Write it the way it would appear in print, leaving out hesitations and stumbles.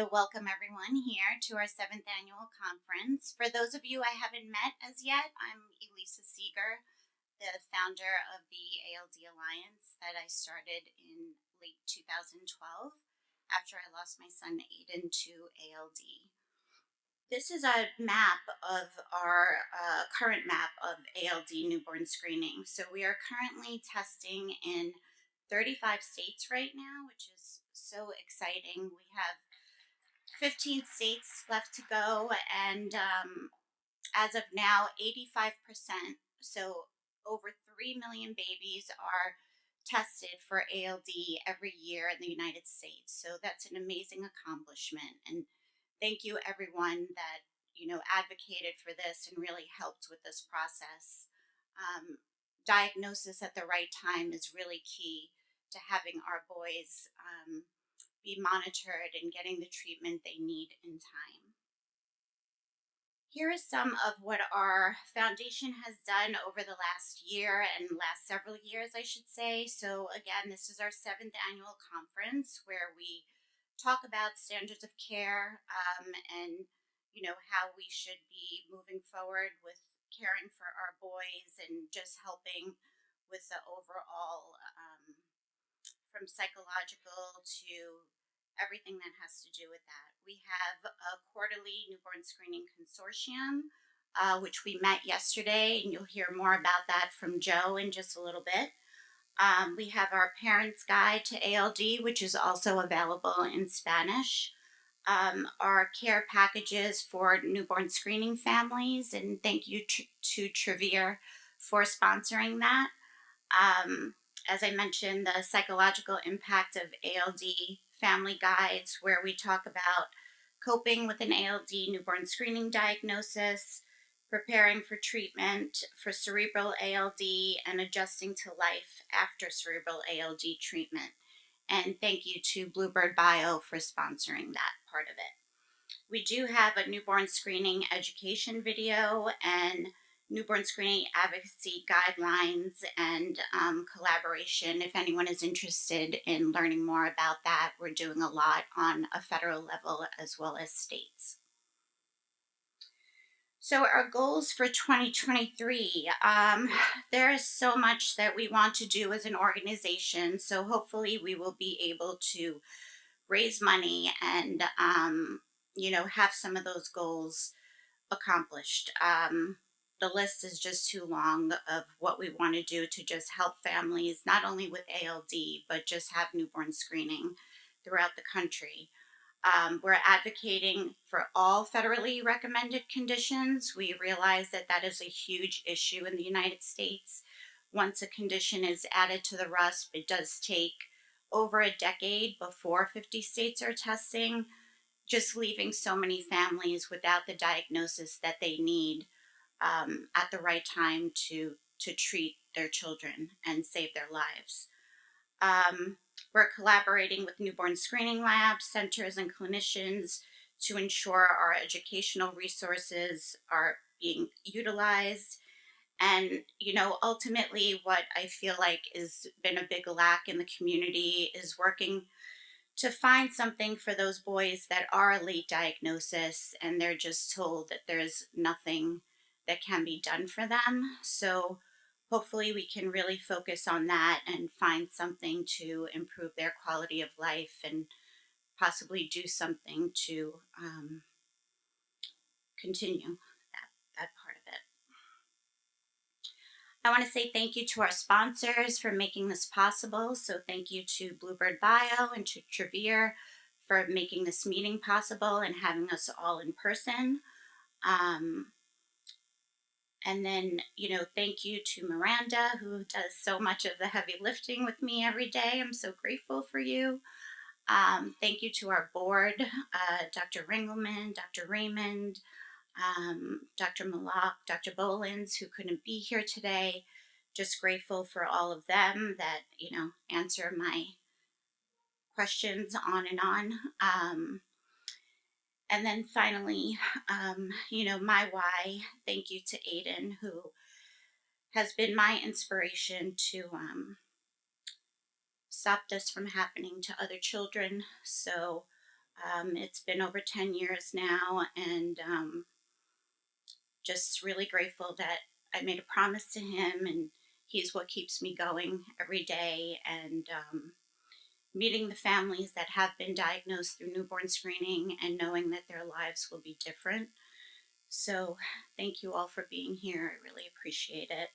to welcome everyone here to our 7th annual conference. For those of you I haven't met as yet, I'm Elisa Seeger, the founder of the ALD Alliance that I started in late 2012 after I lost my son Aiden to ALD. This is a map of our current map of ALD newborn screening. So we are currently testing in 35 states right now, which is so exciting. We have 15 states left to go, and as of now, 85%, so over 3 million babies are tested for ALD every year in the United States. So that's an amazing accomplishment. And thank you, everyone that advocated for this and really helped with this process. Diagnosis at the right time is really key to having our boys be monitored and getting the treatment they need in time. Here is some of what our foundation has done over the last year and last several years, I should say. So again, this is our 7th annual conference where we talk about standards of care and how we should be moving forward with caring for our boys and just helping with the overall from psychological to everything that has to do with that. We have a quarterly newborn screening consortium, which we met yesterday, and you'll hear more about that from Joe in just a little bit. We have our Parents Guide to ALD, which is also available in Spanish. Our care packages for newborn screening families, and thank you to Trevere for sponsoring that. As I mentioned, the psychological impact of ALD family guides, where we talk about coping with an ALD newborn screening diagnosis, preparing for treatment for cerebral ALD, and adjusting to life after cerebral ALD treatment. And thank you to Bluebird Bio for sponsoring that part of it. We do have a newborn screening education video and newborn screening advocacy guidelines and collaboration. If anyone is interested in learning more about that, we're doing a lot on a federal level as well as states. So our goals for 2023, there is so much that we want to do as an organization. So hopefully we will be able to raise money and, have some of those goals accomplished. The list is just too long of what we want to do to just help families, not only with ALD, but just have newborn screening throughout the country. We're advocating for all federally recommended conditions. We realize that that is a huge issue in the United States. Once a condition is added to the RUSP, it does take over a decade before 50 states are testing, just leaving so many families without the diagnosis that they need at the right time to treat their children and save their lives. We're collaborating with newborn screening labs, centers, and clinicians to ensure our educational resources are being utilized. And, ultimately what I feel like has been a big lack in the community is working to find something for those boys that are a late diagnosis and they're just told that there's nothing that can be done for them. So hopefully we can really focus on that and find something to improve their quality of life and possibly do something to continue that part of it. I want to say thank you to our sponsors for making this possible. So thank you to Bluebird Bio and to Trevere for making this meeting possible and having us all in person. And then, thank you to Miranda, who does so much of the heavy lifting with me every day. I'm so grateful for you. Thank you to our board, Dr. Ringelman, Dr. Raymond, Dr. Malak, Dr. Bolins, who couldn't be here today. Just grateful for all of them that, answer my questions on and on. And then finally, my why, thank you to Aiden, who has been my inspiration to stop this from happening to other children. So It's been over 10 years now, and just really grateful that I made a promise to him, and he's what keeps me going every day. And meeting the families that have been diagnosed through newborn screening and knowing that their lives will be different. So, thank you all for being here. I really appreciate it.